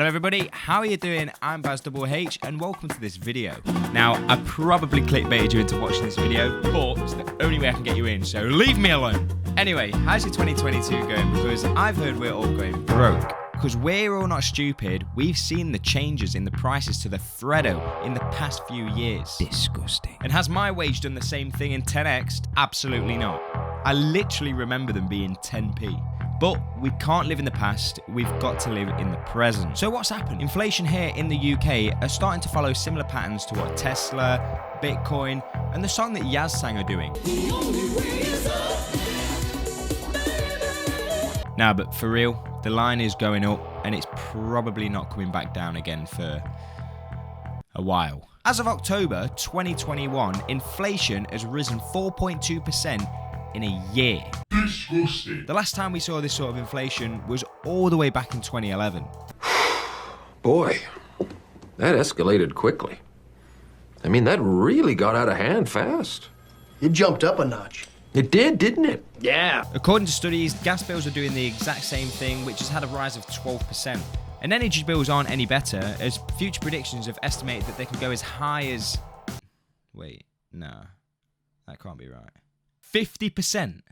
Hello everybody, how are you doing? I'm Baz Double H and welcome to this video. Now, I probably clickbaited you into watching this video, but it's the only way I can get you in, so leave me alone. Anyway, how's your 2022 going? Because I've heard we're all going broke. Because we're all not stupid, we've seen the changes in the prices to the Freddo in the past few years. Disgusting. And has my wage done the same thing in 10x? Absolutely not. I literally remember them being 10p. But we can't live in the past, we've got to live in the present. So what's happened? Inflation here in the UK are starting to follow similar patterns to what Tesla, Bitcoin, and the song that Yaz sang are doing. The only way is up. Now, but for real, the line is going up and it's probably not coming back down again for a while. As of October 2021, inflation has risen 4.2% in a year. Disgusting. The last time we saw this sort of inflation was all the way back in 2011. Boy, that escalated quickly. I mean, that really got out of hand fast. It jumped up a notch. It did, didn't it? Yeah. According to studies, gas bills are doing the exact same thing, which has had a rise of 12%. And energy bills aren't any better, as future predictions have estimated that they can go as high as... Wait, no, that can't be right. 50%.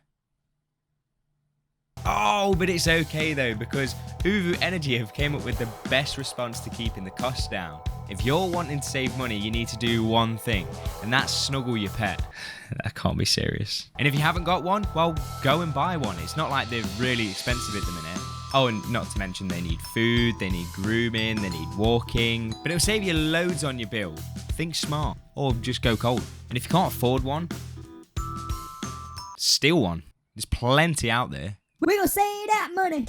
Oh, but it's okay though, because Uvu Energy have came up with the best response to keeping the costs down. If you're wanting to save money, you need to do one thing, and that's snuggle your pet. That can't be serious. And if you haven't got one, well, go and buy one. It's not like they're really expensive at the minute. Oh, and not to mention they need food, they need grooming, they need walking, but it'll save you loads on your bill. Think smart, or just go cold. And if you can't afford one, steal one. There's plenty out there. We gonna save that money.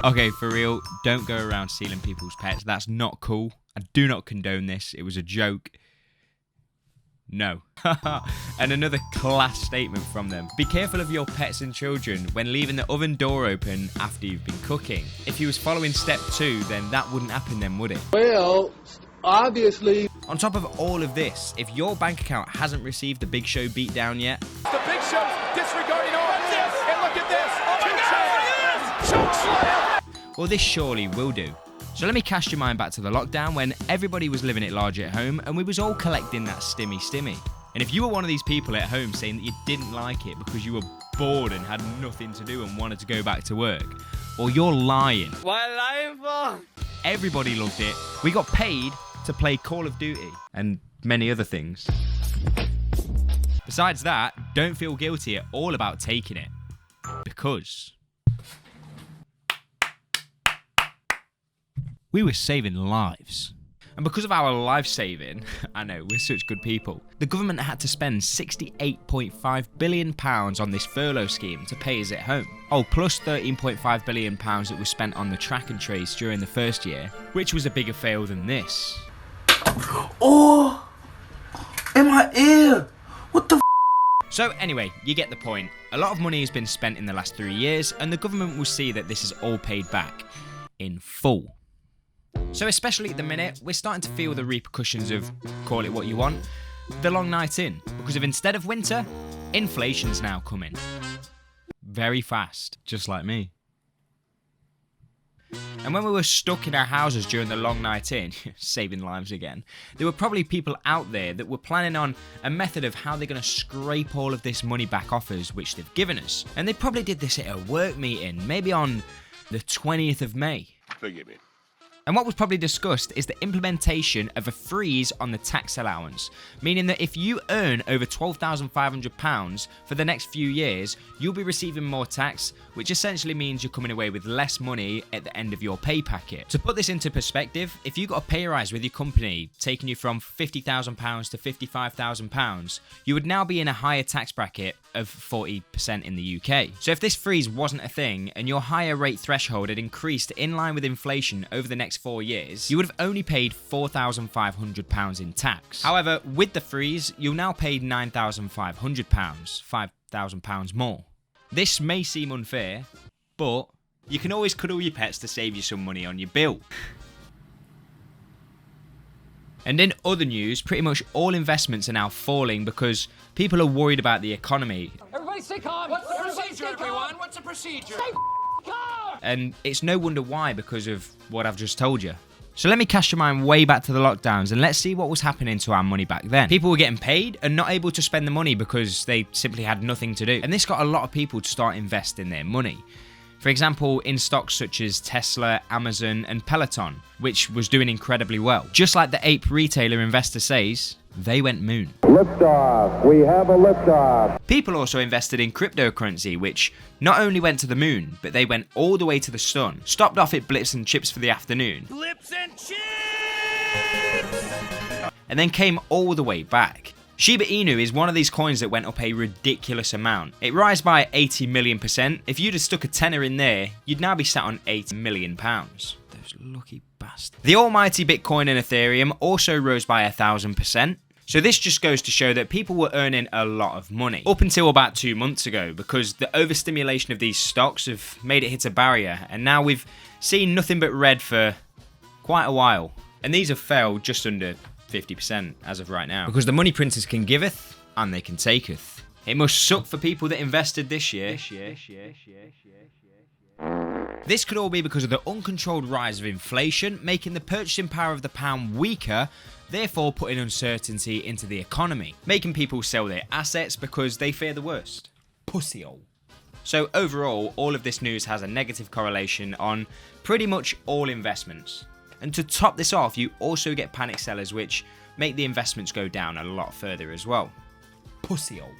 Okay, for real, don't go around stealing people's pets. That's not cool. I do not condone this. It was a joke. No. And another class statement from them. Be careful of your pets and children when leaving the oven door open after you've been cooking. If you was following step 2, then that wouldn't happen then, would it? Well, obviously. On top of all of this, if your bank account hasn't received the Big Show beatdown yet... The Big Show's disregarding all of this! And look at this! Oh my God! Well, this surely will do. So let me cast your mind back to the lockdown when everybody was living it large at home and we was all collecting that stimmy. And if you were one of these people at home saying that you didn't like it because you were bored and had nothing to do and wanted to go back to work, well, you're lying. Why lying for? Everybody loved it. We got paid to play Call of Duty and many other things. Besides that, don't feel guilty at all about taking it, because we were saving lives. And because of our life saving, I know, we're such good people, the government had to spend £68.5 billion on this furlough scheme to pay us at home. Oh, plus £13.5 billion that was spent on the track and trace during the first year, which was a bigger fail than this. Oh, in my ear. What the f? So anyway, you get the point. A lot of money has been spent in the last 3 years, and the government will see that this is all paid back in full. So especially at the minute, we're starting to feel the repercussions of, call it what you want, the long night in. Because if instead of winter, inflation's now coming. Very fast, just like me. And when we were stuck in our houses during the long night in, saving lives again, there were probably people out there that were planning on a method of how they're going to scrape all of this money back off us, which they've given us. And they probably did this at a work meeting, maybe on the 20th of May. Forgive me. And what was probably discussed is the implementation of a freeze on the tax allowance, meaning that if you earn over £12,500 for the next few years, you'll be receiving more tax, which essentially means you're coming away with less money at the end of your pay packet. To put this into perspective, if you got a pay rise with your company, taking you from £50,000 to £55,000, you would now be in a higher tax bracket of 40% in the UK. So if this freeze wasn't a thing and your higher rate threshold had increased in line with inflation over the next 4 years, you would have only paid £4,500 in tax. However, with the freeze, you'll now pay £9,500, £5,000 more. This may seem unfair, but you can always cuddle your pets to save you some money on your bill. And in other news, pretty much all investments are now falling because people are worried about the economy. Everybody stay calm. What's the procedure, everyone? What's the procedure? Stay And it's no wonder why, because of what I've just told you. So let me cast your mind way back to the lockdowns and let's see what was happening to our money back then. People were getting paid and not able to spend the money because they simply had nothing to do. And this got a lot of people to start investing their money. For example, in stocks such as Tesla, Amazon, and Peloton, which was doing incredibly well. Just like the ape retailer investor says, they went moon. Liftoff. We have a liftoff. People also invested in cryptocurrency, which not only went to the moon, but they went all the way to the sun. Stopped off at blips and chips for the afternoon. Blips and chips! And then came all the way back. Shiba Inu is one of these coins that went up a ridiculous amount. It rose by 80 million%. If you'd have stuck a tenner in there, you'd now be sat on £80 million. Those lucky bastards. The almighty Bitcoin and Ethereum also rose by 1,000%. So this just goes to show that people were earning a lot of money. Up until about 2 months ago, because the overstimulation of these stocks have made it hit a barrier. And now we've seen nothing but red for quite a while. And these have fell just under 50% as of right now. Because the money printers can giveth and they can taketh. It must suck for people that invested this year. This could all be because of the uncontrolled rise of inflation, making the purchasing power of the pound weaker, therefore putting uncertainty into the economy, making people sell their assets because they fear the worst. Pussy-hole. So overall, all of this news has a negative correlation on pretty much all investments. And to top this off, you also get panic sellers, which make the investments go down a lot further as well. Pussy-hole.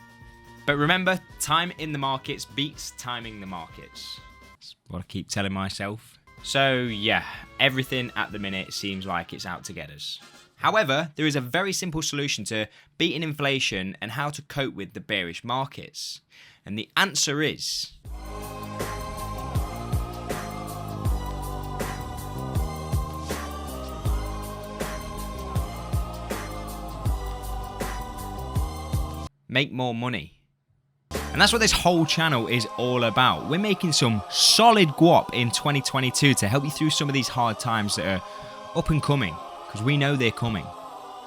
But remember, time in the markets beats timing the markets. That's what I keep telling myself. So yeah, everything at the minute seems like it's out to get us. However, there is a very simple solution to beating inflation and how to cope with the bearish markets. And the answer is... make more money. And that's what this whole channel is all about. We're making some solid guap in 2022 to help you through some of these hard times that are up and coming, because we know they're coming.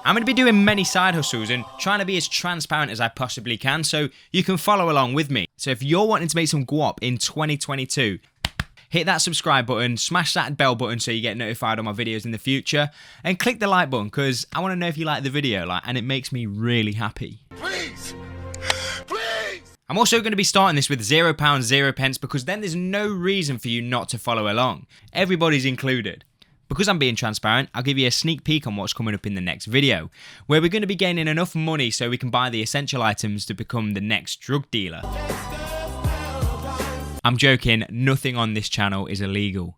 I'm going to be doing many side hustles and trying to be as transparent as I possibly can so you can follow along with me. So if you're wanting to make some guap in 2022, hit that subscribe button, smash that bell button so you get notified on my videos in the future, and click the like button because I want to know if you like the video, and it makes me really happy. Please! I'm also going to be starting this with £0, 0p because then there's no reason for you not to follow along. Everybody's included. Because I'm being transparent, I'll give you a sneak peek on what's coming up in the next video, where we're going to be gaining enough money so we can buy the essential items to become the next drug dealer. I'm joking, nothing on this channel is illegal.